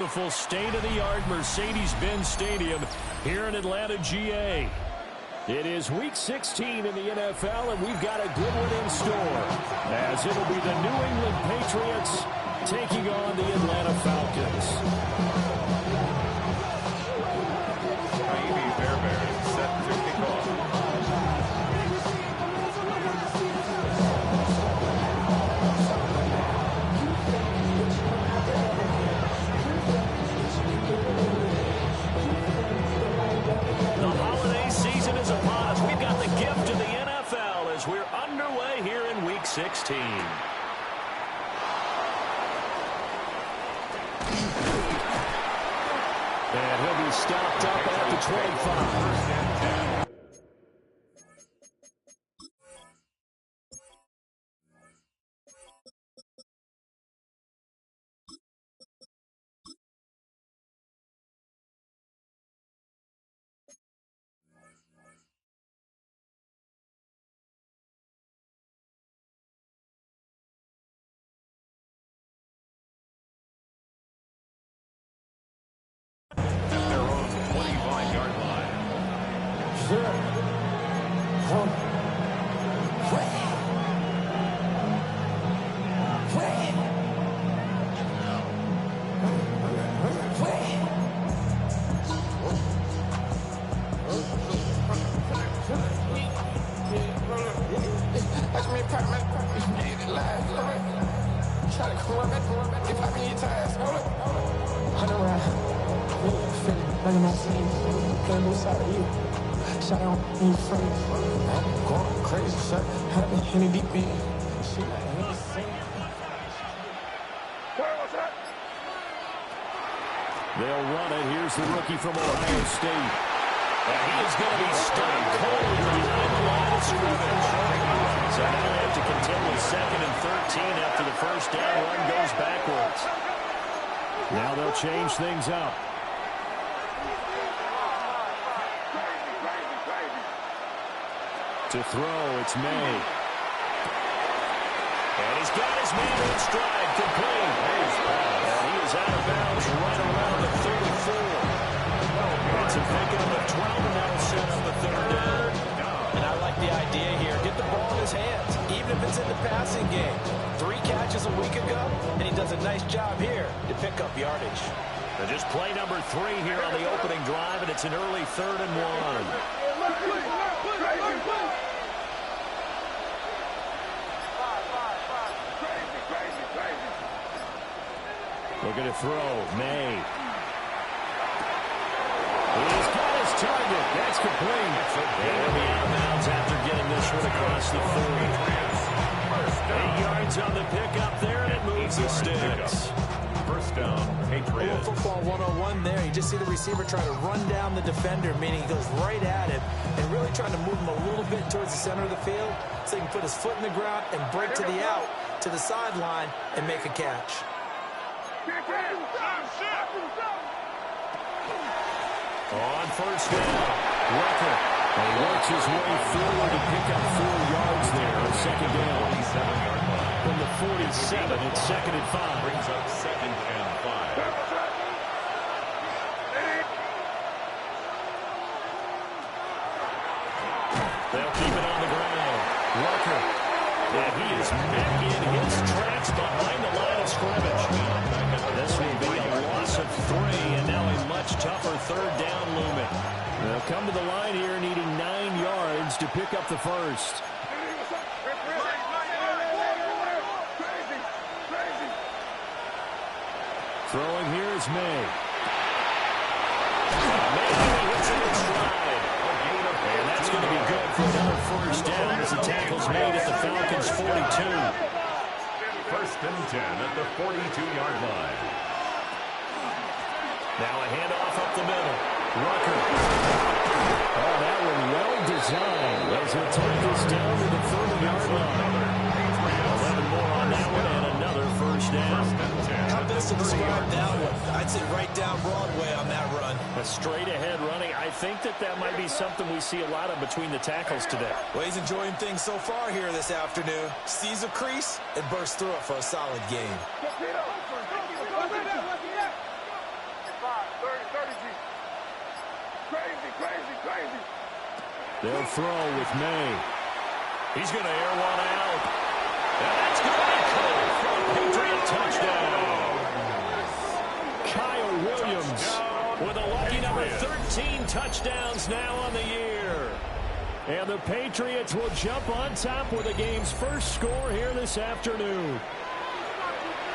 Beautiful state-of-the-art Mercedes-Benz Stadium here in Atlanta, GA. It is Week 16 in the NFL, and we've got a good one in store, as it'll be the New England Patriots taking on the Atlanta Falcons. Navy Bearbears set to kick off. The holiday season is upon us. We've got the gift of the NFL as we're underway here in Week 16. And he'll be stopped up at the 25. They'll run it. Here's the rookie from Ohio State. And he is going to be stunned cold behind the line of scrimmage. So now they have to contend with 2nd and 13 after the first down run goes backwards. Now they'll change things up. To throw, it's May. And he's got his man in stride, complete. And he is out of bounds right around the 34. It's a pickup of 12, and that'll set up the third down. And I like the idea here. Get the ball in his hands, even if it's in the passing game. 3 catches a week ago, and he does a nice job here to pick up yardage. And just play number 3 here on the opening drive, and it's an early 3rd and 1. Looking to throw, May. He's got his target. That's complete. And he'll be out of bounds after getting this one across the 40. 8 yards on the pickup there, and it moves the sticks. First down, Patriots. Football 101 there. You just see the receiver try to run down the defender, meaning he goes right at him and really trying to move him a little bit towards the center of the field so he can put his foot in the ground and break to the out, to the sideline, and make a catch. On first down, Rucker. He works his way forward to pick up 4 yards there on 2nd down. 47-yard line. From the 47, it's 2nd and 5. Brings up 2nd and 5. They'll keep it on the ground. Rucker. And he is back in his tracks behind the line of scrimmage. This will be a loss of 3, and now a much tougher 3rd down looming. They'll come to the line here needing 9 yards to pick up the first. Throwing here is May. May hits it in stride. And that's going to be good for another first down as the tackle's made at the Falcons' 42. 1st and 10 at the 42-yard line. Now a handoff up the middle. Rucker. Oh, that one well designed as he'll take this down to the 30-yard line. 11 more on that one and another first down. How best to describe that one? I'd say right down Broadway on that run. A straight-ahead running. I think that might be something we see a lot of between the tackles today. Well, he's enjoying things so far here this afternoon. Sees a crease and bursts through it for a solid game. They'll throw with May. He's going to air one out. And that's going to be caught for a Patriot touchdown. Kyle Williams with a lucky number 13 touchdowns now on the year. And the Patriots will jump on top with the game's first score here this afternoon.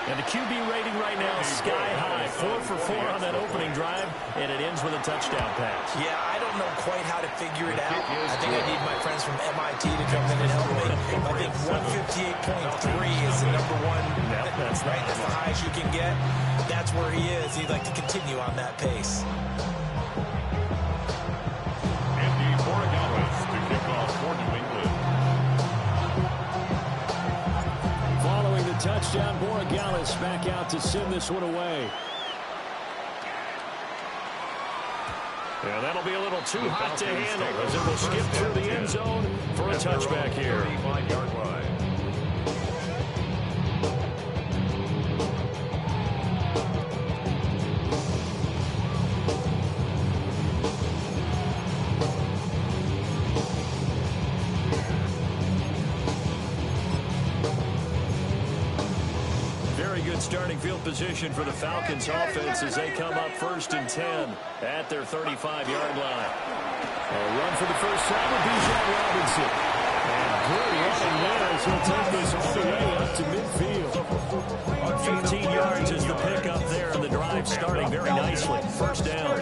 And the QB rating right now is sky high. 4 for 4 on that opening drive, and it ends with a touchdown pass. Yeah, I don't know quite how to figure it out. I think I need my friends from MIT to come in and help me. I think 158.3 is the number one. That's right. That's the highest you can get. That's where he is. He'd like to continue on that pace. Andy Borregales to kick off for New England. Following the touchdown, Borregales back out to send this one away. Yeah, that'll be a little too hot to handle as it will skip through the end zone for a touchback here. 35-yard line. Starting field position for the Falcons offense as they come up 1st and 10 at their 35-yard line. A run for the first time with Bijan Robinson. And good running there as he'll take this all the way up to midfield. 15 yards is the pickup there, and the drive starting very nicely. First down.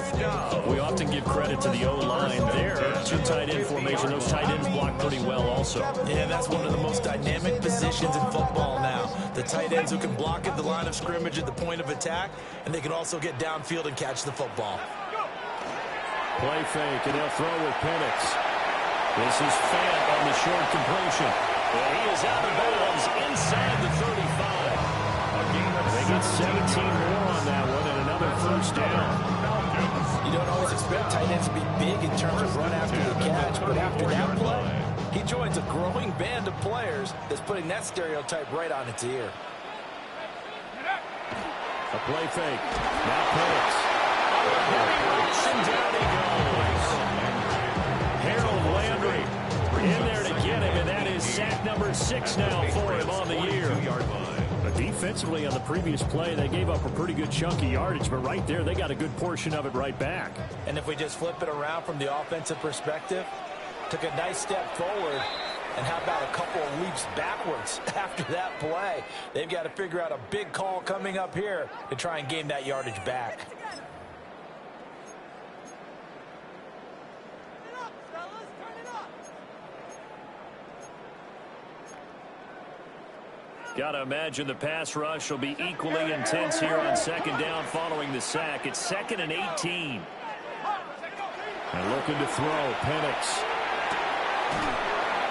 We often give credit to the O-line there. 2 tight end formation. Those tight ends block pretty well also. Yeah, that's one of the most dynamic positions in football now. The tight ends who can block at the line of scrimmage at the point of attack, and they can also get downfield and catch the football. Play fake, and they'll throw with Penix. This is Fant on the short completion. And he is out of bounds inside the 35. They get 17 more on that one and another first down. You don't always expect tight ends to be big in terms of run after the catch, but after that play, he joins a growing band of players that's putting that stereotype right on its ear. A play fake. Now Penix. And down he goes. Harold Landry in there to get him, and that is sack number 6 now for him on the year. Defensively on the previous play, they gave up a pretty good chunk of yardage, but right there, they got a good portion of it right back. And if we just flip it around from the offensive perspective, took a nice step forward, and how about a couple of leaps backwards after that play? They've got to figure out a big call coming up here to try and gain that yardage back. Got to imagine the pass rush will be equally intense here on 2nd down following the sack. It's 2nd and 18. And looking to throw, Penix.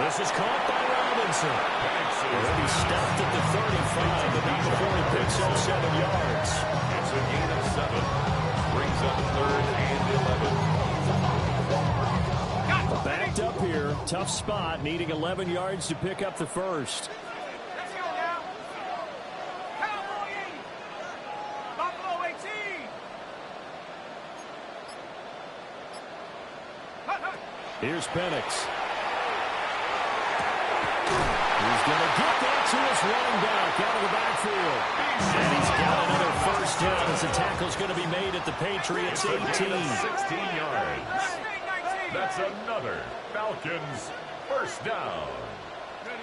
This is caught by Robinson. Already stopped at the 35, but not before he picks up 7 yards. It's a gain of 7. Brings up 3rd and 11. Backed up here, tough spot, needing 11 yards to pick up the first. Here's Penix. He's going to get that to his running back out of the backfield. And he's got another first down as the tackle's going to be made at the Patriots 18. 16 yards. That's another Falcons first down.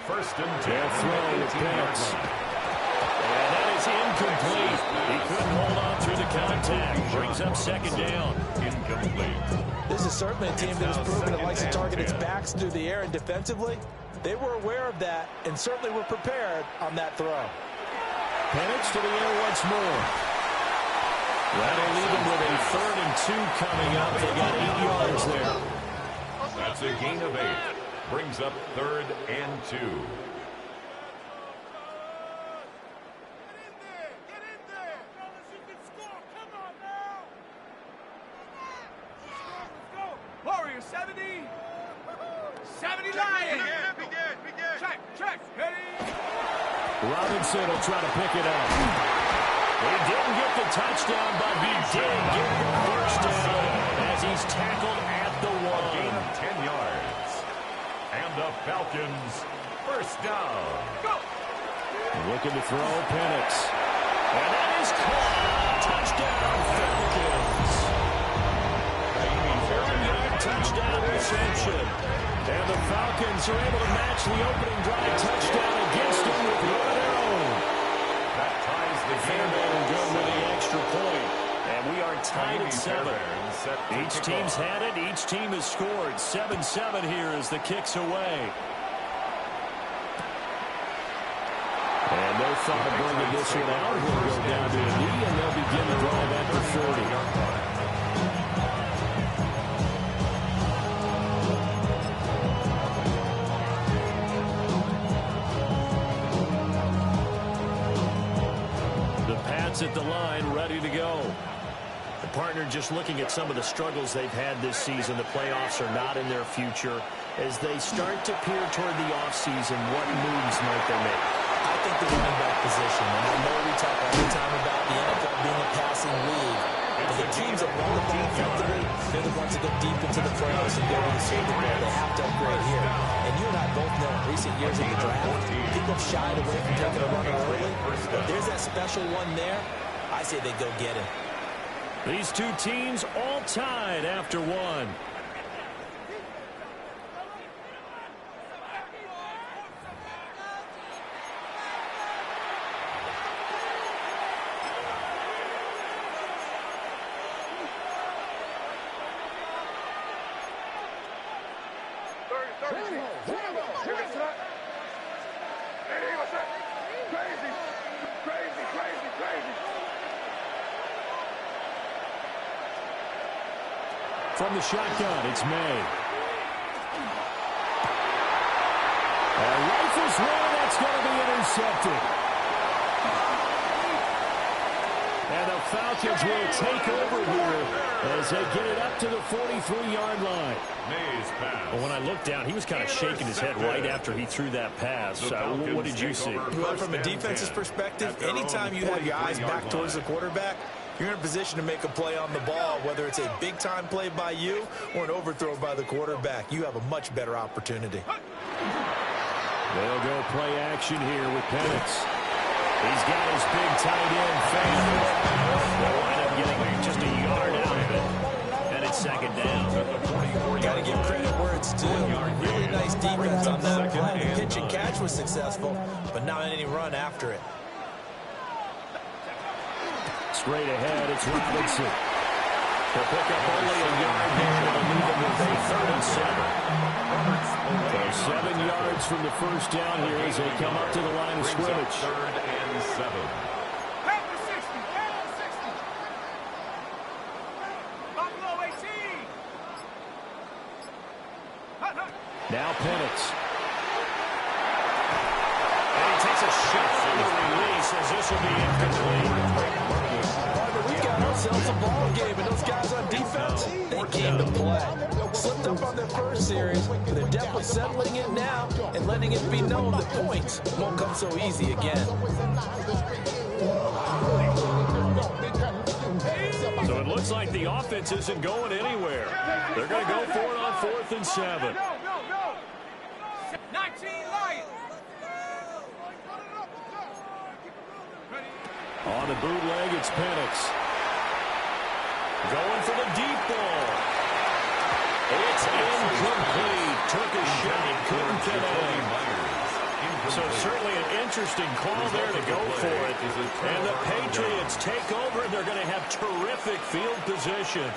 1st and 10. Throw with Penix. And that is incomplete. He couldn't hold on through the contact. Brings up 2nd down. Incomplete. This is certainly a team that has proven it likes to target its backs through the air, and defensively, they were aware of that and certainly were prepared on that throw. Penix to the air once more. That'll leave them with a 3rd and 2 coming up. They got 8 yards there. That's a gain of 8. Brings up 3rd and 2. Warrior 70. 70 Lions. Check. Ready. Robinson will try to pick it up. He didn't get the touchdown, but he did get the first down as he's tackled at the 10 yards. And the Falcons, first down. Go! Looking to throw, Penix. And that is caught. Touchdown, Falcons. 1-yard touchdown reception. And the Falcons are able to match the opening drive touchdown against them with one of their own. That ties the game. Good with the extra point. And we are tied at 7. Each team's had it. Each team has scored. 7-7 here as the kick's away. And no thought of bringing this one out. He'll go down to a knee, and they'll begin the drive at the 30. At the line, ready to go. The partner just looking at some of the struggles they've had this season. The playoffs are not in their future. As they start to peer toward the offseason, what moves might they make? I think the running back position. And I know we talk all the time about the NFL being a passing league. But the teams that run the ball effectively, they're the ones that go deep into the playoffs and go to the Super Bowl. They have to upgrade here. And you and I both know in recent years in the draft, people have shied away from taking a runner early. But there's that special one there. I say they go get him. These two teams all tied after one. From the shotgun, it's May. And rifles one, that's going to be intercepted. And the Falcons will take over here as they get it up to the 43-yard line. Mays pass. Well, when I looked down, he was kind of shaking his head right after he threw that pass. What did you see? Well, from a defense's perspective, anytime you have your eyes back towards the quarterback, you're in a position to make a play on the ball, whether it's a big-time play by you or an overthrow by the quarterback. You have a much better opportunity. They'll go play action here with Penix. He's got his big tight end fan. They'll wind up getting just a yard out of it. And it's second down. Got to give credit where it's due. Really nice defense on that play. The pitch and catch was successful, but not any run after it. Straight ahead, it's Robinson. He'll pick up only a yard there. It'll leave him with a 3rd and 7. So 7 yards from the first down here as they come up to the line of scrimmage. 3rd and 7. Back to 60. Back to 60. Buffalo 18. Now Penix. And he takes a shot from the release as this will be incomplete. We've got ourselves a ball game, and those guys on defense, they came to play. Slipped up on their first series, but they're definitely settling in now and letting it be known that points won't come so easy again. So it looks like the offense isn't going anywhere. They're going to go for it on 4th and 7. No. 19 Lions. On the bootleg, it's Penix. Going for the deep ball. It's incomplete. Took a shot, couldn't get in. So certainly an interesting call there to go for it. And the Patriots take over, and they're going to have terrific field position.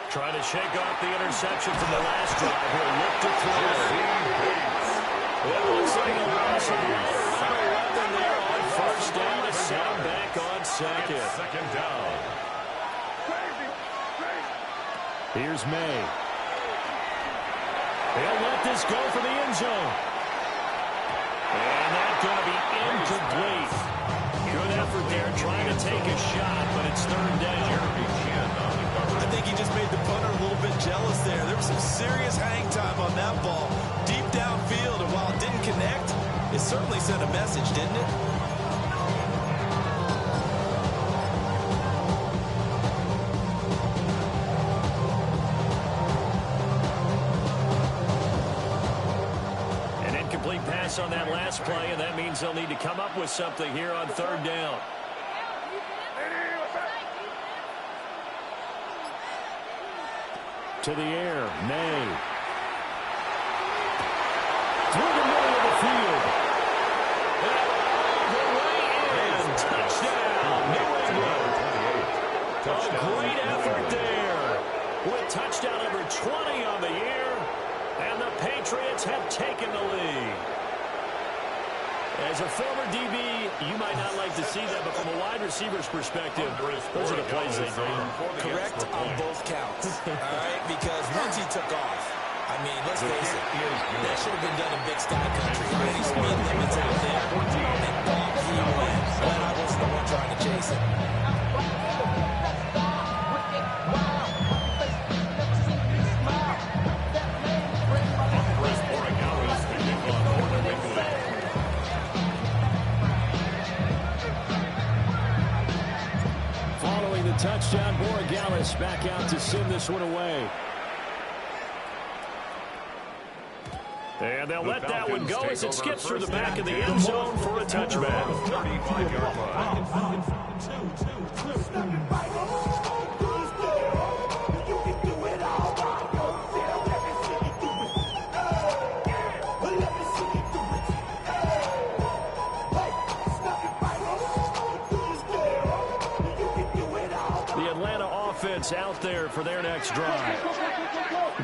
Trying to shake off the interception from the last drive. He'll look to throw. It looks like a loss of runner weapon there on first down. A sound back on second. Second down. Here's May. They'll let this go for the end zone. And that's going to be incomplete. Good effort there, trying to take a shot, but it's third down. I think he just made the punter a little bit jealous there. There was some serious hang time on that ball. Deep downfield, and while it didn't connect, it certainly sent a message, didn't it? An incomplete pass on that last play, and that means they'll need to come up with something here on third down. To the air, May. Through the middle of the field. The way in. Touchdown, New England. A great effort there. With touchdown number 20 on the year. And the Patriots have taken the lead. As a former DB, you might not like to see that, but from a wide receiver's perspective, those are the plays they do. Correct on both counts. All right, because once he took off, I mean, let's face it, that should have been done in Big Sky Country. Any speed limits out there, and Bob, he wins. Glad I wasn't the one trying to chase it. Touchdown, Borregales back out to send this one away. And they'll let that one go as it skips through the back of the end zone for a touchback. 35-yard line. Out there for their next drive.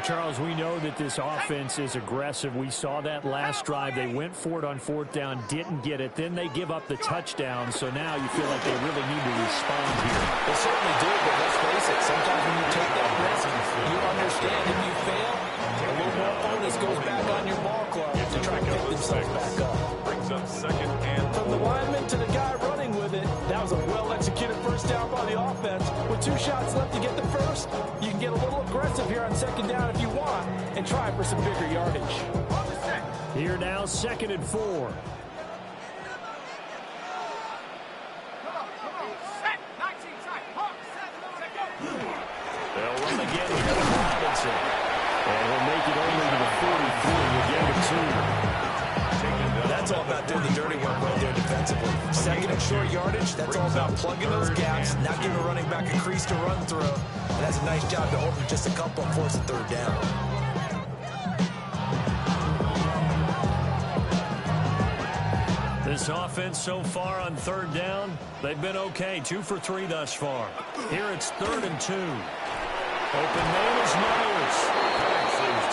Charles, we know that this offense is aggressive. We saw that last drive. They went for it on fourth down, didn't get it. Then they give up the touchdown, so now you feel like they really need to respond here. They certainly do, but let's face it, sometimes when you take that risk, you understand if you fail, a little more onus goes back on your ball club to try to pick themselves back up. Brings up second and from the lineman to the guy running with it, that was a well-executed first down by the offense. With 2 shots left to get the first, you can get a little aggressive here on second down if you want and try for some bigger yardage. Here now, 2nd and 4. They'll run again here with Robinson. And he'll make it only to the 43. Again to 2. That's all about doing the dirty work right there defensively. Second and short yardage, that's all about plugging those gaps, not giving a running back a crease to run through. And that's a nice job to hold for just a couple and force a third down. This offense so far on third down, they've been okay. 2 for 3 thus far. Here it's 3rd and 2. Open man is Myers.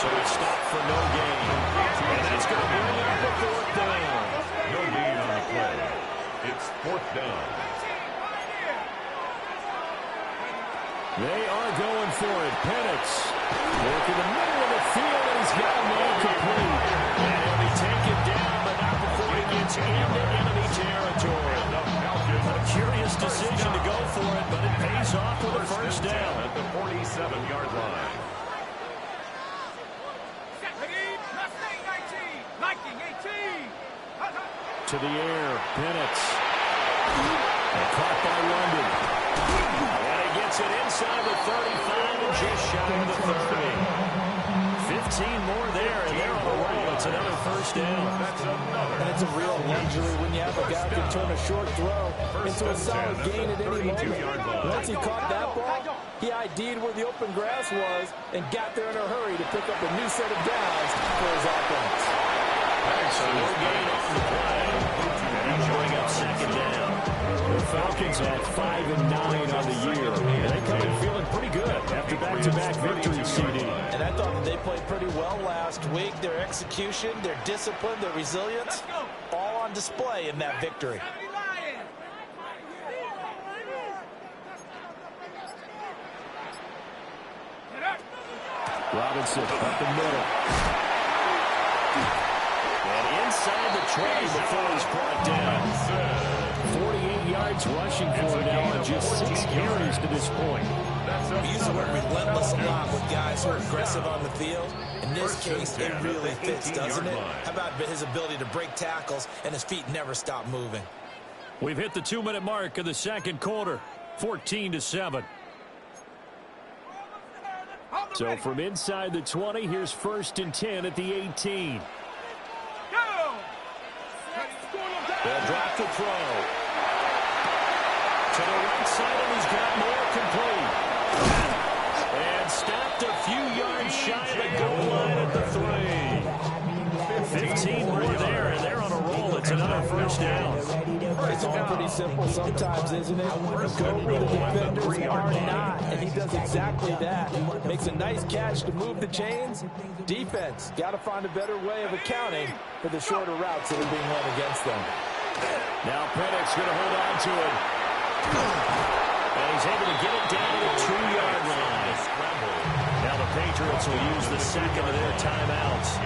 So it's stopped for no gain. And that's going to bring up the 4th down. no gain on the play. It's 4th down. They are going for it. Penix working the middle of the field, and he's got a man complete. And he'll be taken down, but not before he gets into enemy territory. A curious decision to go for it, but it pays off with a first down. At the 47-yard line. To the air, Penix. Caught by London. And he gets it inside the 35 and just shy of the 30. 15 more there, and they're on a roll. It's another first down. And it's a real luxury when you have a guy who can turn a short throw into a solid gain at any moment. Once he caught that ball, he ID'd where the open grass was and got there in a hurry to pick up a new set of downs for his offense. So no gain on the play. And showing up second down. The Falcons at 5 and 9 on the year. They come in feeling pretty good after back-to-back victories, CD. And I thought that they played pretty well last week. Their execution, their discipline, their resilience, all on display in that victory. Robinson up the middle. And inside the 20 before he's brought down. 48 yards rushing for him now on just 6 carries to this point. We use the word relentless a lot with guys who are aggressive on the field. In this case, it really fits, doesn't it? How about his ability to break tackles and his feet never stop moving? We've hit the 2-minute mark of the second quarter, 14-7. So from inside the 20, here's 1st and 10 at the 18. They'll drop to throw. To the right side, and he's got more complete. And stopped a few yards shy of the goal line at the 3. 15 more there, and they're on a roll. It's another first down. It's all pretty simple sometimes, isn't it? Go where the defenders are not, and he does exactly that. Makes a nice catch to move the chains. Defense, got to find a better way of accounting for the shorter routes that are being run against them. Now Pennick's going to hold on to it. And he's able to get it down to the 2-yard line. Now the Patriots will use the second of their timeouts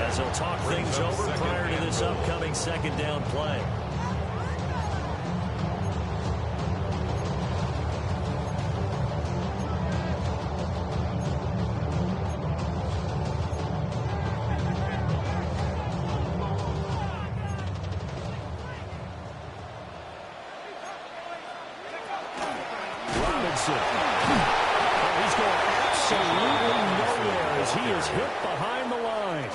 as they'll talk things over prior to this upcoming second down play. He's going absolutely nowhere as he is hit behind the line.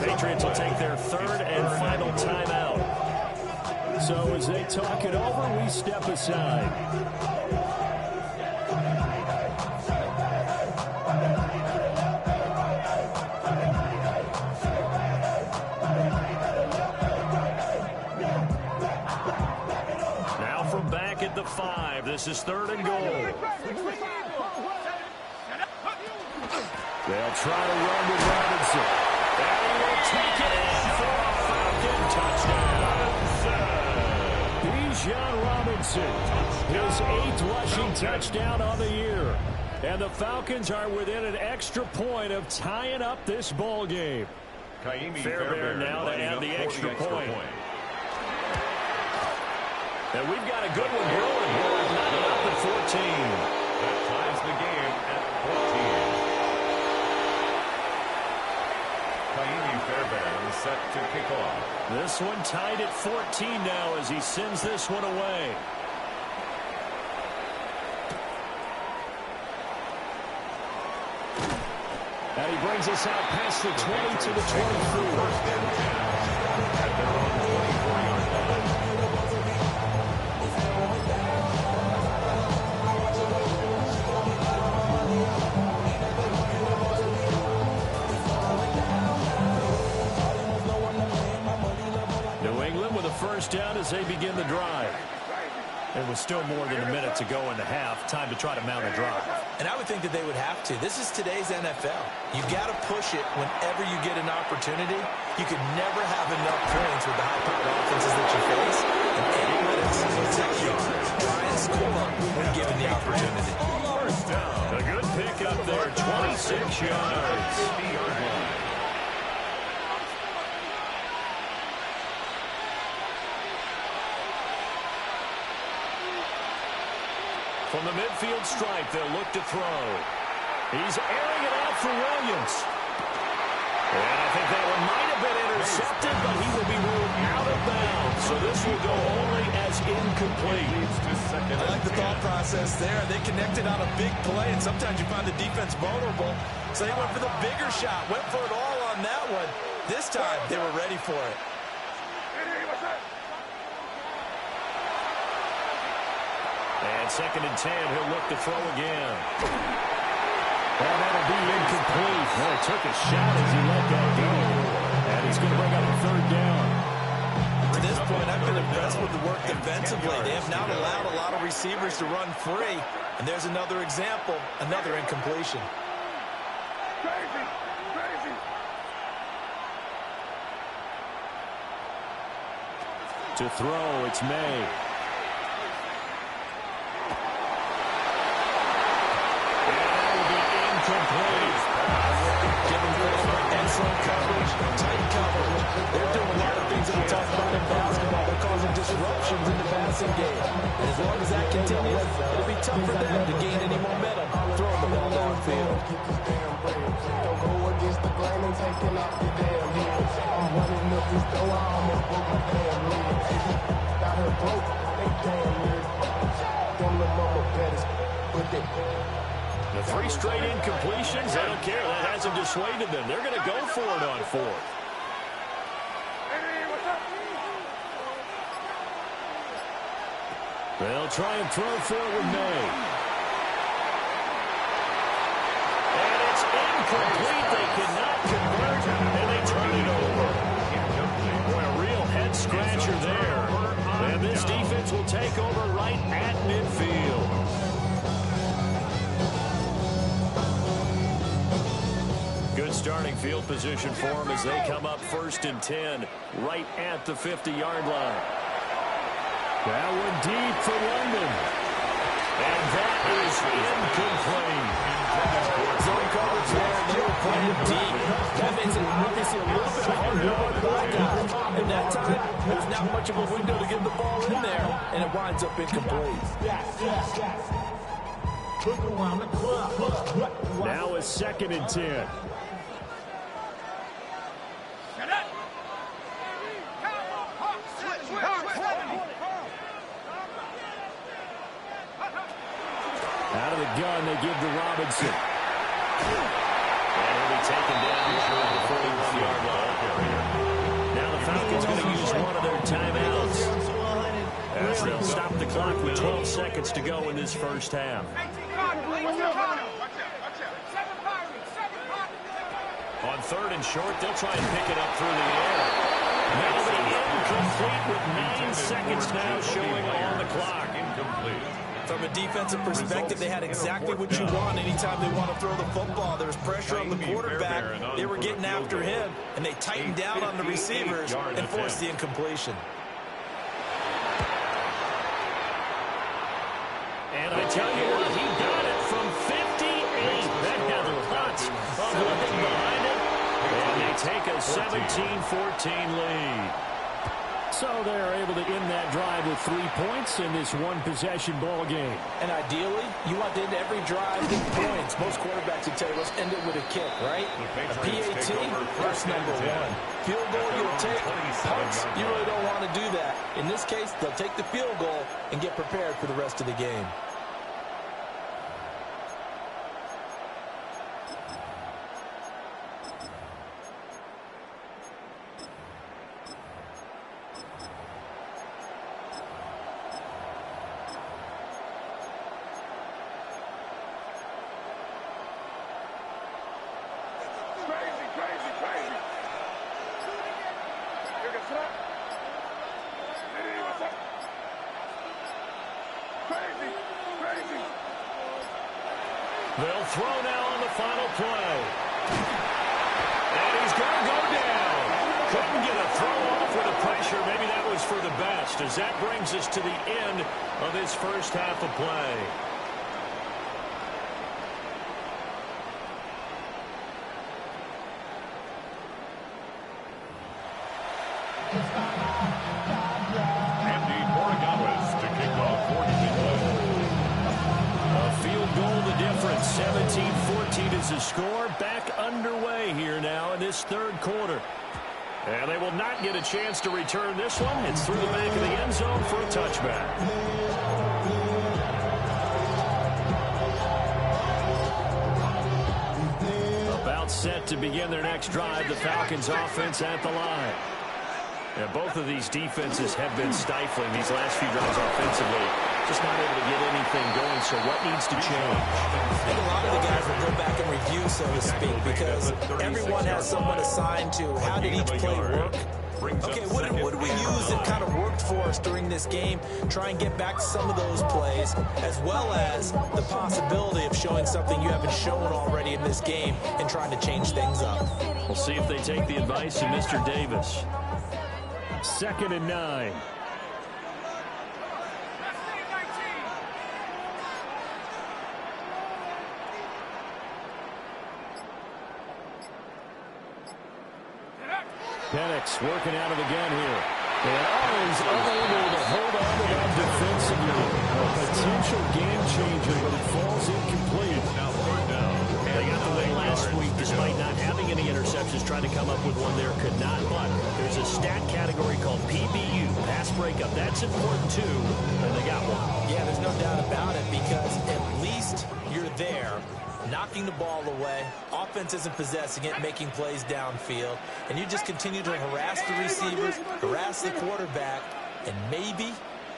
The Patriots will take their 3rd and final timeout. So as they talk it over, we step aside. Now from back at the 5, this is 3rd and goal. They'll try to run with Robinson. And he will take it in for a Falcon touchdown. Bijan Robinson, his 8th rushing touchdown on the year. And the Falcons are within an extra point of tying up this ball game. Fairbairn now to add the extra point. And we've got a good one brewing here. Not up at 14. That ties the game at 14. Fairbairn set to kick off. This one tied at 14 now as he sends this one away. And he brings us out past the 20 to the 23. At their own 24-yard line. First down as they begin the drive. It was still more than a minute to go in the half. Time to try to mount a drive. And I would think that they would have to. This is today's NFL. You got to push it whenever you get an opportunity. You could never have enough points with the high-powered offenses that you face. And analytics will tell you try and score when given the opportunity. First down. A good pickup there, 26 yards. From the midfield stripe, they'll look to throw. He's airing it out for Williams. And I think that one might have been intercepted, but he will be ruled out of bounds. So this will go only as incomplete. I like the thought process there. They connected on a big play, and sometimes you find the defense vulnerable. So they went for the bigger shot, went for it all on that one. This time, they were ready for it. And 2nd and 10, he'll look to throw again. And that'll be incomplete. Well, he took a shot as he let that go. And he's going to bring up a 3rd down. To this point, I've been impressed with the work defensively. They have not allowed a lot of receivers to run free. And there's another example, another incompletion. To throw, it's May. Complete. Giving excellent coverage, tight coverage. They're doing a lot of things that we talked about in basketball. They're causing disruptions in the passing game. And as long as that continues, it'll be tough for them to gain any momentum throwing the ball downfield. Don't go against the grain and taking off the damn heels. I'm running up this door, I almost broke my damn leg. Got her broke, they damn weird. Them little mama betters, put that. The 3 straight incompletions, they don't care. That hasn't dissuaded them. They're going to go for it on 4th. They'll try and throw for it with May. And it's incomplete. They cannot convert, and they turn it over. Boy, a real head-scratcher there. And this defense will take over right at midfield. Good starting field position for them as they come up 1st and 10 right at the 50-yard line. That one deep for London. And that is incomplete. Zone coverage there, they were playing deep. That makes it obviously a little bit harder to run back out. And that time, there's not much of a window to get the ball in there, and it winds up incomplete. Now a 2nd and 10. Out of the gun, they give to Robinson. And he'll be taken down short of the 41-yard line. Now the Falcons going to use one of their timeouts as they'll stop the clock with 12 seconds to go in this first half. On 3rd and short, they'll try and pick it up through the air. Now the incomplete with 9 seconds now showing on the clock. Incomplete. From a defensive perspective, they had exactly what you want anytime they want to throw the football. There was pressure on the quarterback. They were getting after him, and they tightened down on the receivers and forced the incompletion. And I tell you what, he got it from 58. That had lots of looking behind it. And they take a 17-14 lead. So they're able to end that drive with 3 points in this one-possession ball game. And ideally, you want to end every drive with points. Most quarterbacks would tell you, let's end it with a kick, right? A PAT, that's number 1. Field goal, you'll take. Punts, you really don't want to do that. In this case, they'll take the field goal and get prepared for the rest of the game. They'll throw now on the final play. And he's going to go down. Couldn't get a throw off with the pressure. Maybe that was for the best, as that brings us to the end of this first half of play. A field goal the difference. 17-14 is the score. Back underway here now in this 3rd quarter. And they will not get a chance to return this one. It's through the back of the end zone for a touchback. About set to begin their next drive. The Falcons offense at the line. Yeah, both of these defenses have been stifling these last few drives offensively. Just not able to get anything going, so what needs to change? I think a lot of the guys will go back and review, so to speak, because everyone has someone assigned to how did each play work. Okay, what did we use that kind of worked for us during this game? Try and get back to some of those plays, as well as the possibility of showing something you haven't shown already in this game and trying to change things up. We'll see if they take the advice of Mr. Davis. 2nd and 9. Penix working out of the gun here. And always unable to hold on to that defensively. potential game changer, but it falls incomplete. Now third down. They got the win last week despite not having any interceptions. Trying to come up with one there, could not. But there's a stat category called PBU, pass breakup. That's important too, and they got one. Yeah, there's no doubt about it, because at least you're there, knocking the ball away. Offense isn't possessing it, making plays downfield. And you just continue to harass the receivers, harass the quarterback, and maybe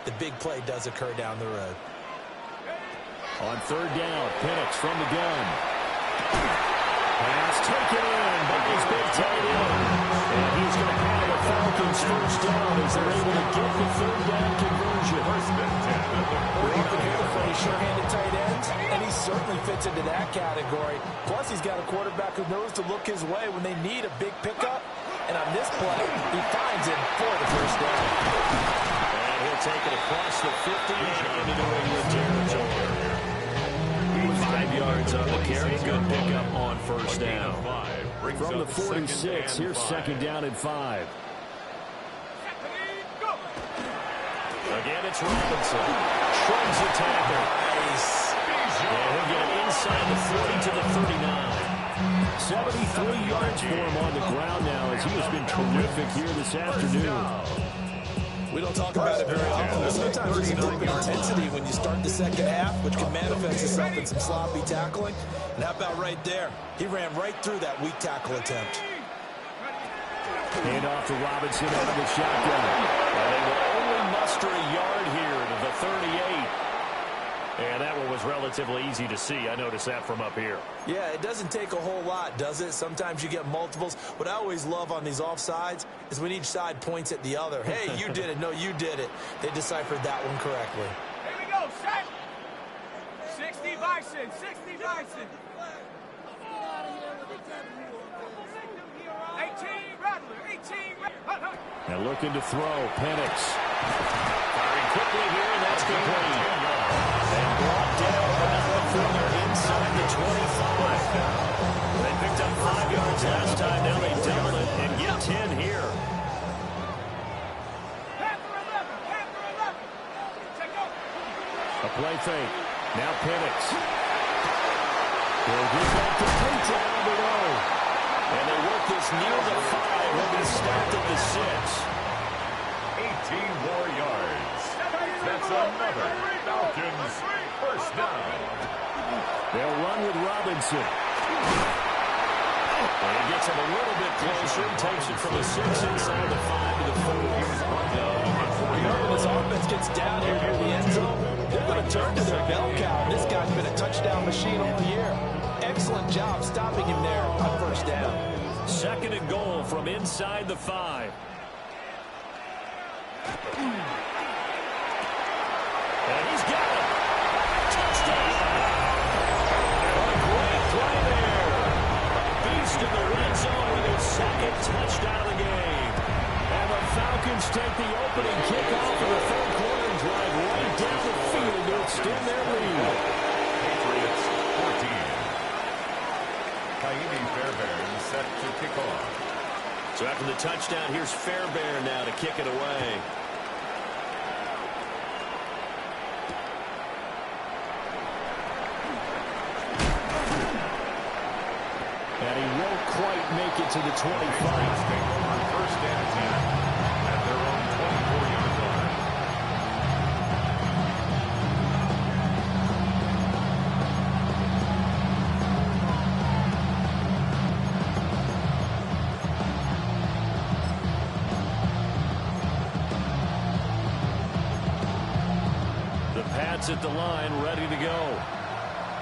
the big play does occur down the road. On third down, Penix from the gun. Pass taken in by his big tight end. And he's going to have the Falcons first down as they're able to get the third down conversion. First and 10 at the We're often 40. here for these sure-handed tight ends, and he certainly fits into that category. Plus, he's got a quarterback who knows to look his way when they need a big pickup. And on this play, he finds it for the first down. And he'll take it across the 50 and into New England territory. 5 yards on the carry. Good pickup on first down. From the 46, here's second down and 5. Again, it's Robinson. Shrugs the tackle. Nice. And he'll get it inside the 40 to the 39. 73 yards for him on the ground now, as he has been terrific here this afternoon. We don't talk about it very often, but sometimes there's a dip in intensity when you start the second half, which can manifest itself in some sloppy tackling. And how about right there? He ran right through that weak tackle attempt. Hand off to Robinson out of the shotgun. And they will only muster a yard here to the 38. And that one was relatively easy to see. I noticed that from up here. Yeah, it doesn't take a whole lot, does it? Sometimes you get multiples. What I always love on these offsides is when each side points at the other. Hey, you did it. No, you did it. They deciphered that one correctly. Here we go, set. 60 Bison, 60 Bison. 18 Rattler, 18 Rattler. Now looking to throw, Penix. Firing quickly here, and that's complete. And brought down, but not before they're inside the 25. They picked up 5 yards last time. Now they double it and get 10 here. Panther 11, Panther 11. Take off. A play fake. Now Penix. They'll get back to Peyton Alberto. And they work this near the 5. Will be stopped at the 6. 18 more yards. That's another Falcons first down. They'll run with Robinson. And he gets him a little bit closer and takes it from the 6 inside the 5 to the 4. You know, when this offense gets down here near the end zone, they're going to turn to their bell cow. This guy's been a touchdown machine all year. Excellent job stopping him there on first down. Second and goal from inside the 5. And he's got it. Touchdown. A great play there. A beast in the red zone with his second touchdown of the game. And the Falcons take the opening kickoff of the third quarter and drive right down the field to extend their lead. Patriots 14. Kaimi Fairbairn set to kick off. So after the touchdown, here's Fairbairn now to kick it away. And he won't quite make it to the 25. They go on first and 10 at their own 24-yard line. The Pats at the line, ready to go.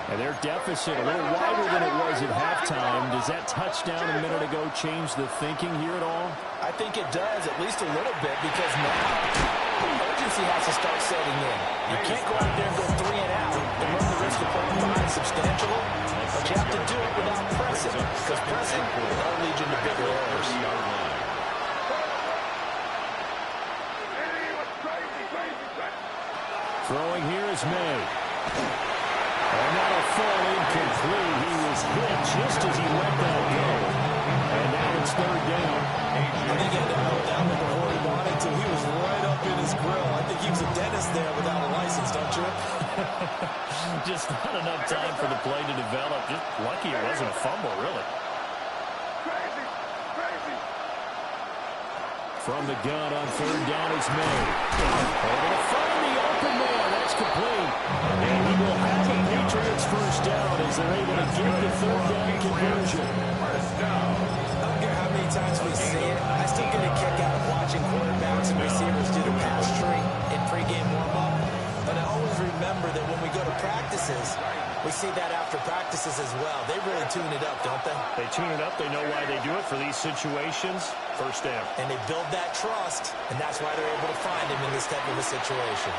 And their deficit a little wider than it was at halftime. Does that touchdown a minute ago change the thinking here at all? I think it does, at least a little bit, because now urgency has to start setting in. You can't go out there and go 3 and out and run the risk of falling behind substantially, but you have to do it without pressing, because pressing will lead you to bigger errors. Throwing here is May. And that'll fall incomplete. He was hit just as he let that go. And now it's third down. I think he had to hold down before he wanted to. He was right up in his grill. I think he was a dentist there without a license, don't you? Just not enough time for the play to develop. Just lucky it wasn't a fumble, really. From the gun on third down, it's May. Able to find the open man. That's complete. And he will have the Patriots first down as they're able to get the third down conversion. I don't care how many times we see it. I still get a kick out of watching quarterbacks and receivers do the pass tree in pregame warm-up. But I always remember that when we go to practices, we see that after practices as well. They really tune it up, don't they? They tune it up. They know why they do it for these situations. First down. And they build that trust, and that's why they're able to find him in this type of a situation.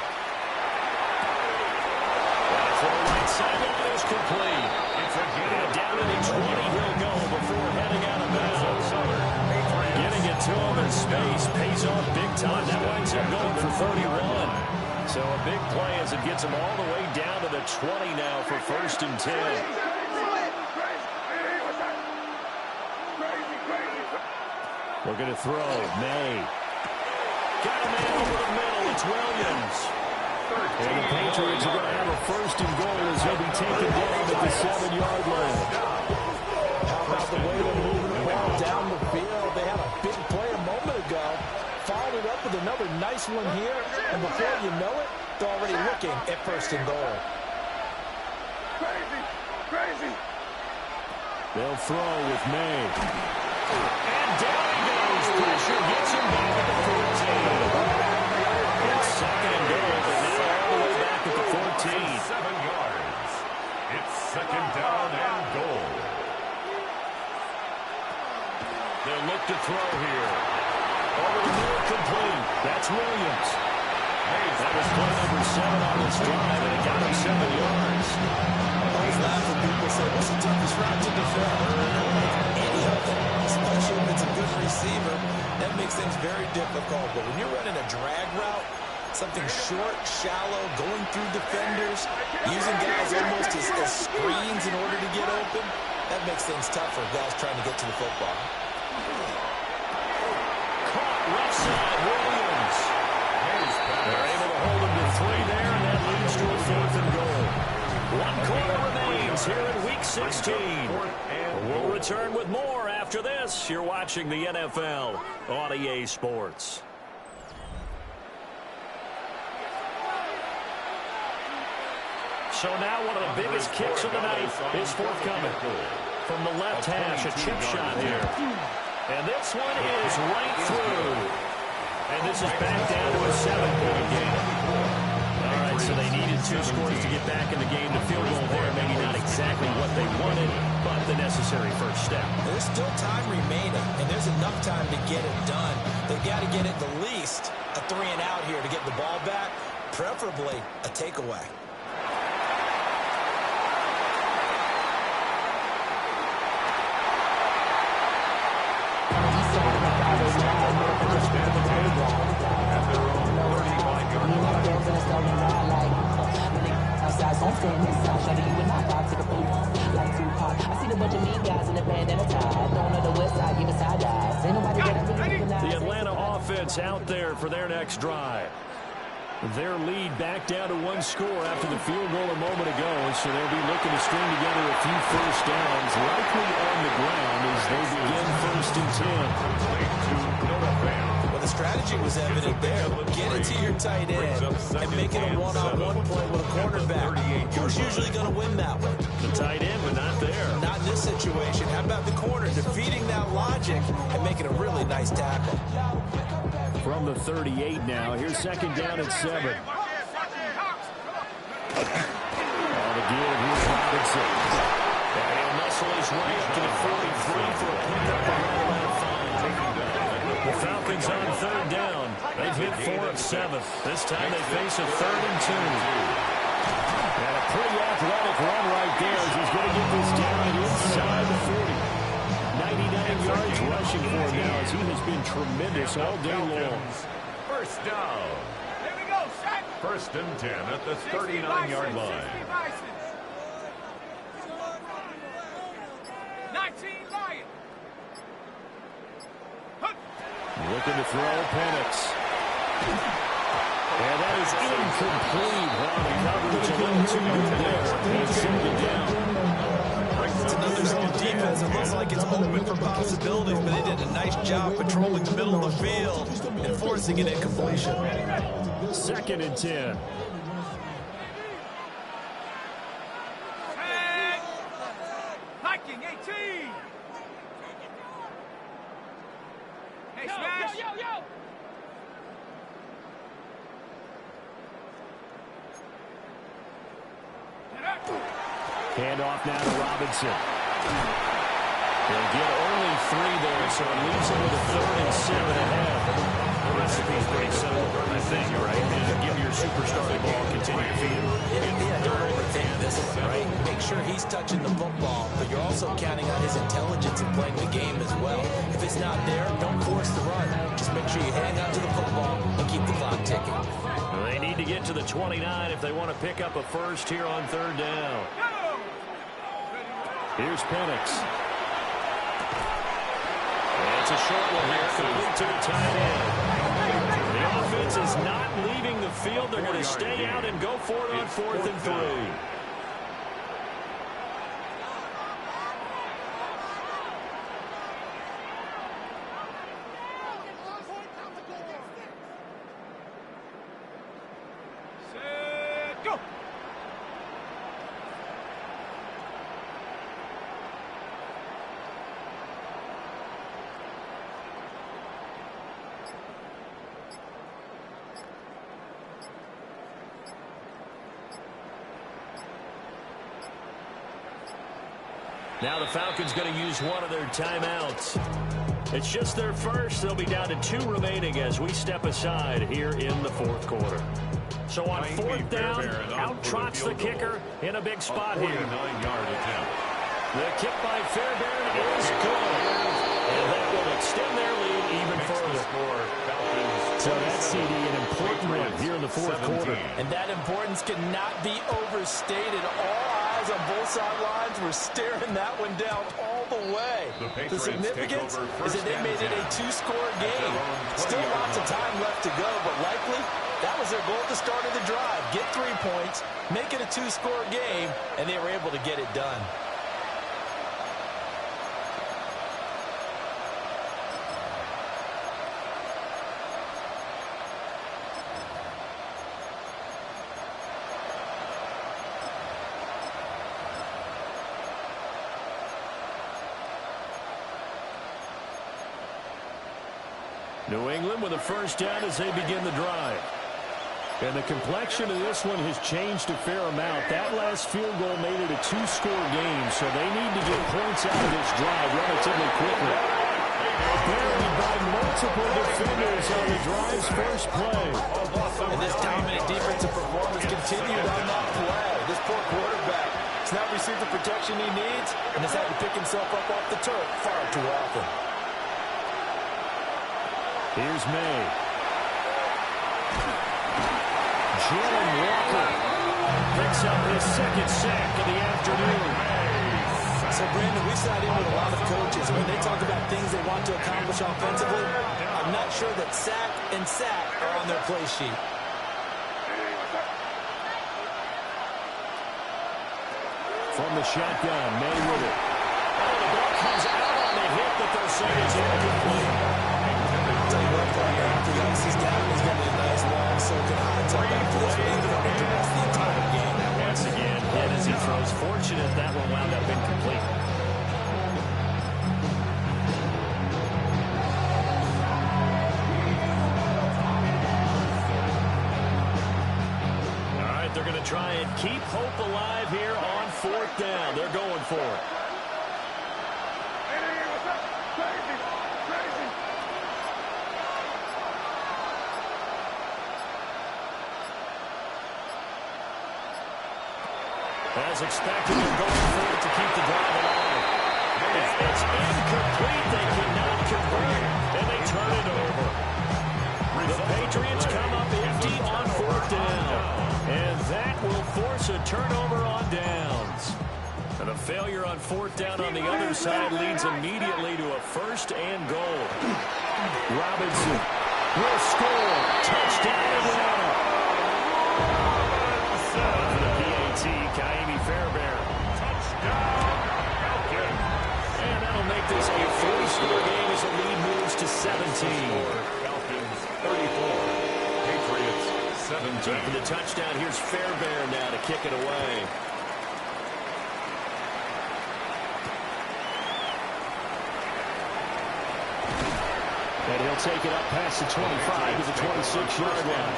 For the right sideline is complete. And down to the 20 he'll go before heading out of bounds. Getting it to him in space pays off big time. That winds up going for 31. So a big play as it gets him all the way down to the 20 now for first and 10. Looking to throw. May. Got a man over the middle. It's Williams. And the Patriots are going to have a first and goal as he'll be taken down at the 7-yard line. How about the way they're moving the ball down the field? They had a big play a moment ago. Followed it up with another nice one here. And before you know it, they're already looking at first and goal. Crazy. They'll throw with May. And down he goes. Pressure gets him back at the 14. It's second and goal, but now all the way back at the 14. 7 yards. It's second down and goal. They'll look to throw here. Over the middle, complete. That's Williams. That was play number 7 on this drive, and it got him 7 yards. I always laugh when people say, what's the toughest route to defend? Any of them, especially if it's a good receiver. That makes things very difficult. But when you're running a drag route, something short, shallow, going through defenders, using guys almost as screens in order to get open, that makes things tough for guys trying to get to the football. Caught left side, Williams. They're able to hold him to 3 there, and that leads to a 4th and goal. 1 quarter remains here in Week 16. We'll return with more after this. You're watching the NFL on EA Sports. So now one of the biggest kicks of the night is forthcoming. From the left hash, a chip shot here. And this one is right through. And this is back down to a 7-point game. All right, so they needed 2 scores to get back in the game. The field goal there, maybe not exactly what they wanted, but the necessary first step. There's still time remaining, and there's enough time to get it done. They've got to get at the least a 3-and-out here to get the ball back, preferably a takeaway. The Atlanta offense out there for their next drive. Their lead back down to 1 score after the field goal a moment ago, so they'll be looking to string together a few first downs, likely on the ground as they begin first and 10. Well, the strategy was evident there. Get it to your tight end and make it a one-on-one play with a cornerback. Who's usually going to win that one? The tight end, but not there. Not in this situation. How about the corner defeating that logic and making a really nice tackle? From the 38 now, here's second down at 7. All the give, here's Robinson. And he'll muscle his way up to the 43 for a pickup around that 5. The Falcons on third down. They've hit 4 of 7. This time they face a 3rd and 2. And a pretty athletic run right there as he's going to get this down inside the 40. 99 yards rushing for him now as he has been tremendous all day long. First down. Here we go, set. First and 10 at the 39-yard line. 19 Lion. Looking to throw Penix. And that is is incomplete. Wow, the coverage a little too good there. He's sent it down. It's another zone defense. It looks like it's open for possibilities, but they did a nice job patrolling the middle of the field and forcing an incompletion. 2nd and 10. Hiking 18. Hey, smash. Yo. Handoff now to Robinson. They'll get only 3 there, so it leaves them with a 3rd and 7 ahead. The recipe's pretty simple, I think, right? Give your superstar the ball, continue to feed him. Yeah, don't overthink this one, right? Make sure he's touching the football, but you're also counting on his intelligence in playing the game as well. If it's not there, don't force the run. Just make sure you hang on to the football and keep the clock ticking. Well, they need to get to the 29 if they want to pick up a first here on 3rd down. Here's Penix. It's a short one here, complete to the tight end. The offense is not leaving the field. They're going to stay out and go for it on 4th and 3. Set, go. Now the Falcons going to use one of their timeouts. It's just their first. They'll be down to 2 remaining as we step aside here in the 4th quarter. So on 4th down, out trots the kicker in a big spot here. 49-yard attempt. The kick by Fairbairn is good. And that will extend their lead even further. So that's CD, an important one here in the 4th quarter. And that importance cannot be overstated. All eyes on both sidelines were staring that one down all the way. The significance is that they made it a 2-score game. Still lots of time left to go, but likely that was their goal at the start of the drive. Get 3 points, make it a 2-score game, and they were able to get it done. New England with a first down as they begin the drive. And the complexion of this one has changed a fair amount. That last field goal made it a 2-score game, so they need to get points out of this drive relatively quickly. Buried by multiple defenders on the drive's first play. And this dominant defensive performance continued on that play. This poor quarterback has not received the protection he needs and has had to pick himself up off the turf far too often. Here's May. Jalen Walker picks up his 2nd sack of the afternoon. So, Brandon, we sat in with a lot of coaches. When they talk about things they want to accomplish offensively, I'm not sure that sack and sack are on their play sheet. From the shotgun, May with it. Oh, the ball comes out on the hit that they'll say is incomplete. Tell you what, after the ice is down, he's going to be a nice long soaking hot tub after this one. He's going to interrupt the entire game. Once again, hit as he throws. Fortunate that one wound up incomplete. All right, they're going to try and keep hope alive here on 4th down. They're going for it. As expected, they're going for it to keep the drive alive. And it's incomplete. They cannot convert, and they turn it over. The Patriots come up empty on 4th down, and that will force a turnover on downs. And a failure on 4th down on the other side leads immediately to a 1st and goal. Robinson will score. Touchdown, Atlanta. For the touchdown, here's Fairbairn now to kick it away. And he'll take it up past the 25 to the 26-yard line.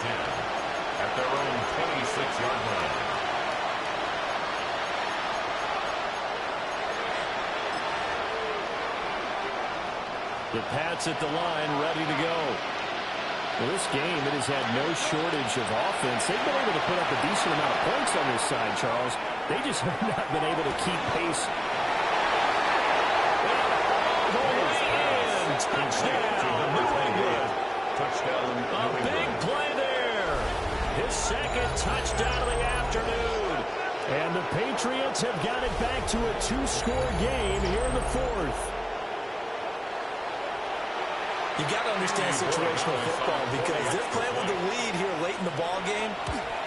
At their own 26-yard line. The Pats at the line, ready to go. Well, this game, it has had no shortage of offense. They've been able to put up a decent amount of points on this side, Charles. They just have not been able to keep pace. Touchdown. A big play there. His second touchdown of the afternoon. And the Patriots have got it back to a 2-score game here in the fourth. You got to understand situational football because they're playing with the lead here late in the ball game.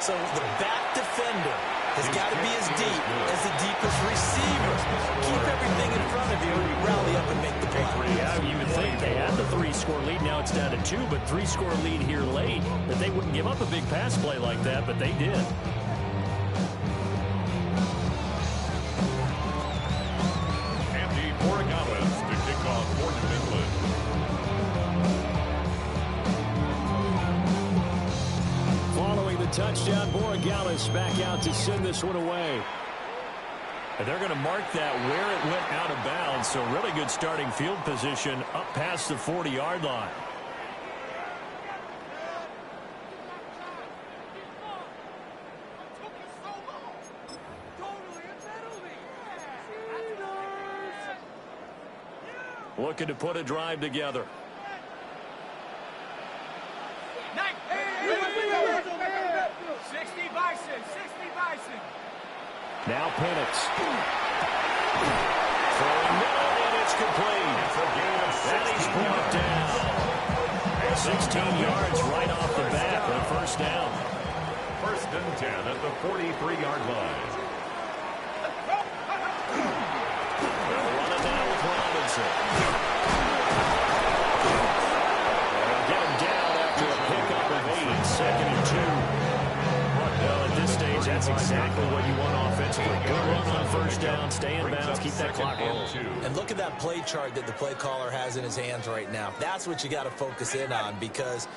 So the back defender has got to be as deep as the deepest receiver. Keep everything in front of you, rally up and make the play. Yeah, you would think they had the 3-score lead. Now it's down to 2, but 3-score lead here late. That they wouldn't give up a big pass play like that, but they did. Andy Borregales to kick off for New England. Following the touchdown, Borregales back out to send this one away. And they're going to mark that where it went out of bounds. So really good starting field position up past the 40-yard line. Looking to put a drive together. 60 Bison, 60 Bison. Now Penix. Throwing middle, and it's complete. It's a gain of 16 And he's brought down. 16 yards right off the bat for a first down. First and 10 at the 43-yard line. They'll run it now with Robinson. They'll get him down after a pickup of 8, second and 2. Well, at this stage, that's exactly what you want offensively. Good run on first down, stay in bounds, keep that clock rolling. And look at that play chart that the play caller has in his hands right now. That's what you got to focus in on because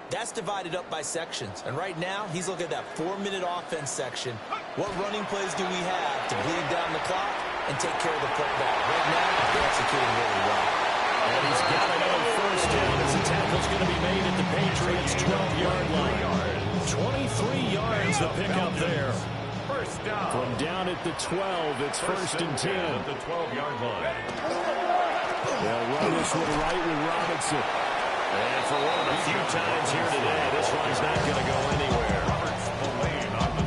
that's divided up by sections. And right now, he's looking at that 4-minute offense section. What running plays do we have to bleed down the clock and take care of the putback? Right now, they're executing really well. And he's got another first down as the tackle's going to be made at the Patriots' 12-yard line. 23 yards to pick up there. First down. From down at the 12, it's first and 10. At the 12-yard line. They'll run this one right with Robinson. And for one of the few times here today, this one's not going to go anywhere.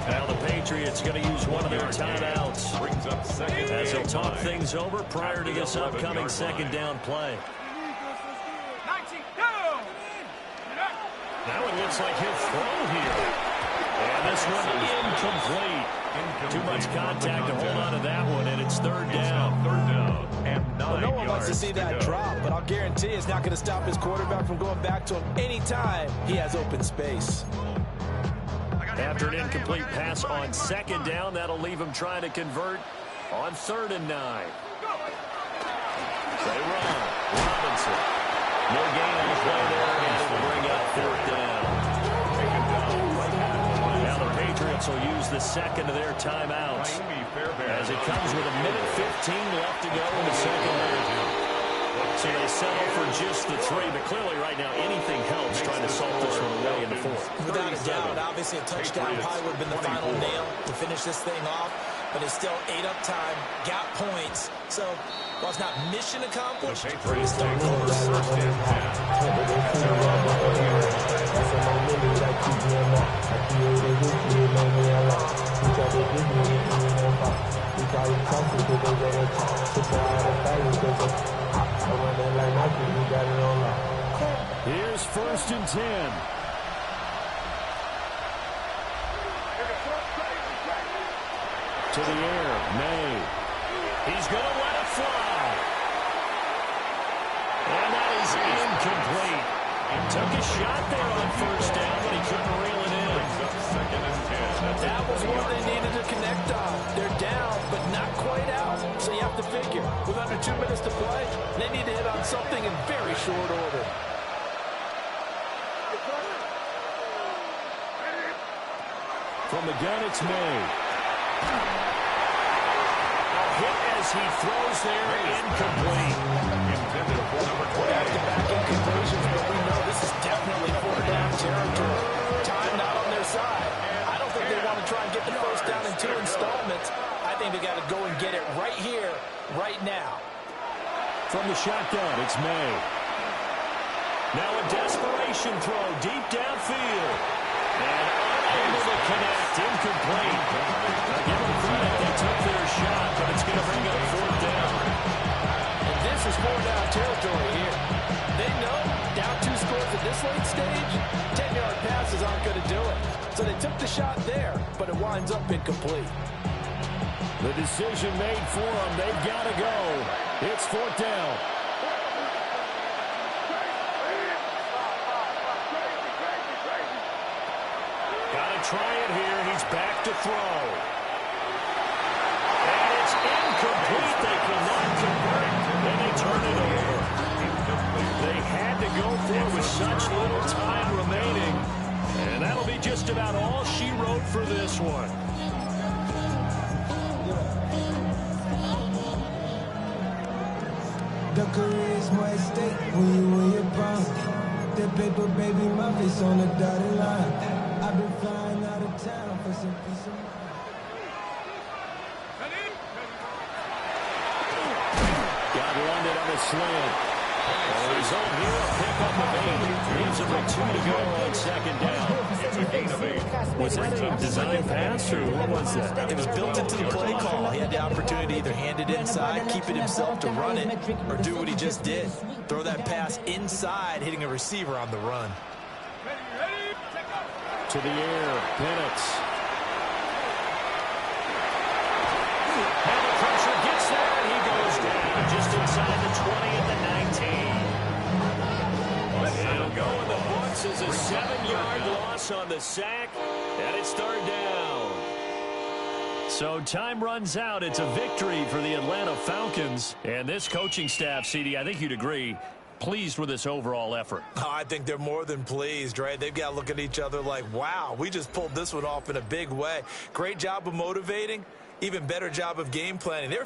Now the Patriots going to use one of their timeouts Brings up second as they'll talk things over prior to this upcoming second down play. 19, go! Now it looks like he'll throw here. And this one incomplete. Too much contact to hold on to that one, and it's third down. Third down and 9 Well, no one wants to yards see that go. drop, but I'll guarantee it's not going to stop his quarterback from going back to him anytime he has open space. After an incomplete pass on second down, that'll leave him trying to convert on 3rd and 9. They run. Robinson. No gain on the play there, and it'll bring up 4th down. Now the Patriots will use the second of their timeouts as it comes with 1:15 left to go in the second half. So they settle for just the 3, but clearly right now anything helps trying to salt this one away in the 4th. Without a doubt, obviously a touchdown probably would have been the final nail to finish this thing off, but it's still ate up time, got points. So while it's not mission accomplished, it's still close. Here's 1st and 10. To the air, May. He's going to let it fly. And that is incomplete. He took a shot there on first down, but he couldn't reel it in. connect on. They're down, but not quite out. So you have to figure, with under 2 minutes to play, they need to hit on something in very short order. From the gun, it's May. A hit as he throws there, incomplete. Intended for number 20. Back-to-back incompletions, but we know this is definitely fourth down territory. Time not on their side. I don't think they want to try and get the first down in 2 installments. I think they got to go and get it right here, right now. From the shotgun, it's May. Now a desperation throw deep downfield. And unable to connect, incomplete. Now give them credit, they took their shot, but it's going to bring up fourth down. And this is fourth down territory here. They know down 2 scores at this late stage, 10-yard passes aren't going to do it. So they took the shot there, but it winds up incomplete. The decision made for them. They've got to go. It's fourth down. Got to try it here. He's back to throw. And it's incomplete. They cannot convert. Then they turn it over. They had to go for it with such little time remaining. And that'll be just about all she wrote for this one. The career is more at stake when you win your prime. That paper, baby, my face on the dotted line. I've been flying out of town for some peace of mind. Got London on a slant. He's on here, a pickup of 8. Leaves him with 2 to go on second down. It's a gain of 8. Was that a design pass, or what was that? It was built into the play call. He had the opportunity to either hand it inside, keep it himself to run it, or do what he just did. Throw that pass inside, hitting a receiver on the run. To the air, Penix. And the pressure gets there, and he goes down just inside the 20 at the 19. It'll go in the books as a 7-yard loss on the sack, and it's third down. So time runs out. It's a victory for the Atlanta Falcons. And this coaching staff, CD, I think you'd agree, pleased with this overall effort. Oh, I think they're more than pleased, right? They've got to look at each other like, wow, we just pulled this one off in a big way. Great job of motivating, even better job of game planning. They're